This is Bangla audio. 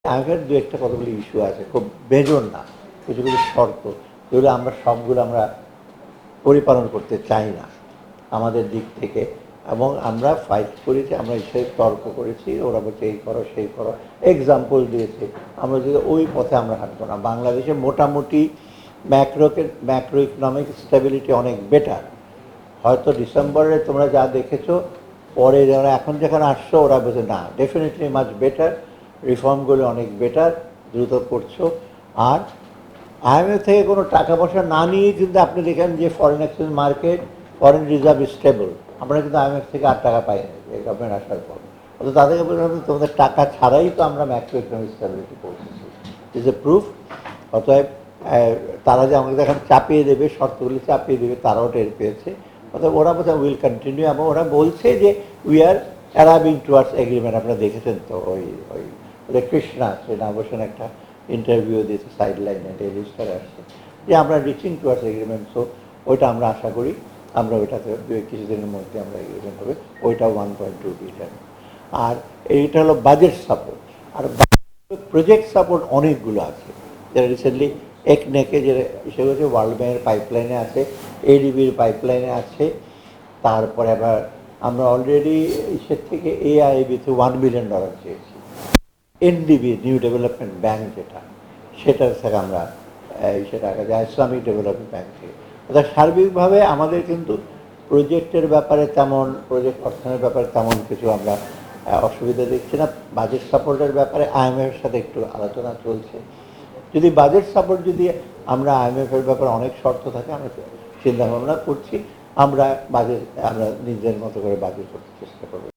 আগের দু একটা কতগুলো ইস্যু আছে, খুব বেজোর না, কিছু কিছু শর্ত যেগুলো আমরা সবগুলো আমরা পরিপালন করতে চাই না আমাদের দিক থেকে। এবং আমরা ফাইট করেছি, আমরা হিসেবে তর্ক করেছি, ওরা বলছে এই করো সেই করো, এক্সাম্পল দিয়েছে। আমরা যদি ওই পথে আমরা হাঁটবো না। বাংলাদেশে মোটামুটি ম্যাক্রো ইকোনমিক স্টেবিলিটি অনেক বেটার। হয়তো ডিসেম্বরে তোমরা যা দেখেছো, পরে যারা এখন যেখানে আসছো ওরা বলছে না, ডেফিনেটলি মাচ বেটার, রিফর্মগুলো অনেক বেটার, দ্রুত করছো। আর আইএমএফ থেকে কোনো টাকা পয়সা না নিয়ে কিন্তু আপনি দেখেন যে foreign exchange market, foreign reserve stable. আমরা কিন্তু আইএমএফ থেকে 8 টাকা পাই না এই গভর্নমেন্ট আসার পর। অর্থাৎ তাদেরকে বললাম তোমাদের টাকা ছাড়াই তো আমরা ম্যাক্রো ইকোনমিক স্টেবিলিটি পৌঁছেছি, ইজ এ প্রুফ। অতএব তারা যে আমাদের এখন চাপিয়ে দেবে, শর্তগুলি চাপিয়ে দেবে, তারাও টের পেয়েছে। অর্থাৎ ওরা বোধহয় উইল কন্টিনিউ, এবং ওরা বলছে যে we are arriving towards agreement. আপনারা দেখেছেন তো ওই ওই কৃষ্ণা শ্রীনা বসেন একটা ইন্টারভিউ দিয়েছে সাইড লাইনে, ডেইলি স্টারে আসছে, যে আমরা রিচিং টুয়ার্ডস এগ্রিমেন্ট। সো ওইটা আমরা আশা করি আমরা ওইটাতে কিছুদিনের মধ্যে আমরা এগ্রিমেন্ট হবে, ওইটাও 1.2 বিলিয়ন। আর এইটা হলো বাজেট সাপোর্ট। আর প্রজেক্ট সাপোর্ট অনেকগুলো আছে, যারা রিসেন্টলি একনেকে যে হিসেবে হচ্ছে ওয়ার্ল্ড ব্যাংকের পাইপলাইনে আছে, এডিবির পাইপলাইনে আছে। তারপরে আবার আমরা অলরেডি ইসের থেকে AIIB-তে $1 বিলিয়ন চেয়েছি। NDB নিউ ডেভেলপমেন্ট ব্যাংক যেটা, সেটার থেকে আমরা সেটা যায় ইসলামিক ডেভেলপমেন্ট ব্যাংক থেকে। অর্থাৎ সার্বিকভাবে আমাদের কিন্তু প্রজেক্টের ব্যাপারে তেমন, প্রজেক্ট অর্থায়নের ব্যাপারে তেমন কিছু আমরা অসুবিধা দেখছি না। বাজেট সাপোর্টের ব্যাপারে IMF-এর সাথে একটু আলোচনা চলছে। যদি বাজেট সাপোর্ট যদি আমরা IMF-এর ব্যাপারে অনেক শর্ত থাকে, আমরা চিন্তা ভাবনা করছি আমরা নিজের মতো করে বাজেট করতে চেষ্টা করবো।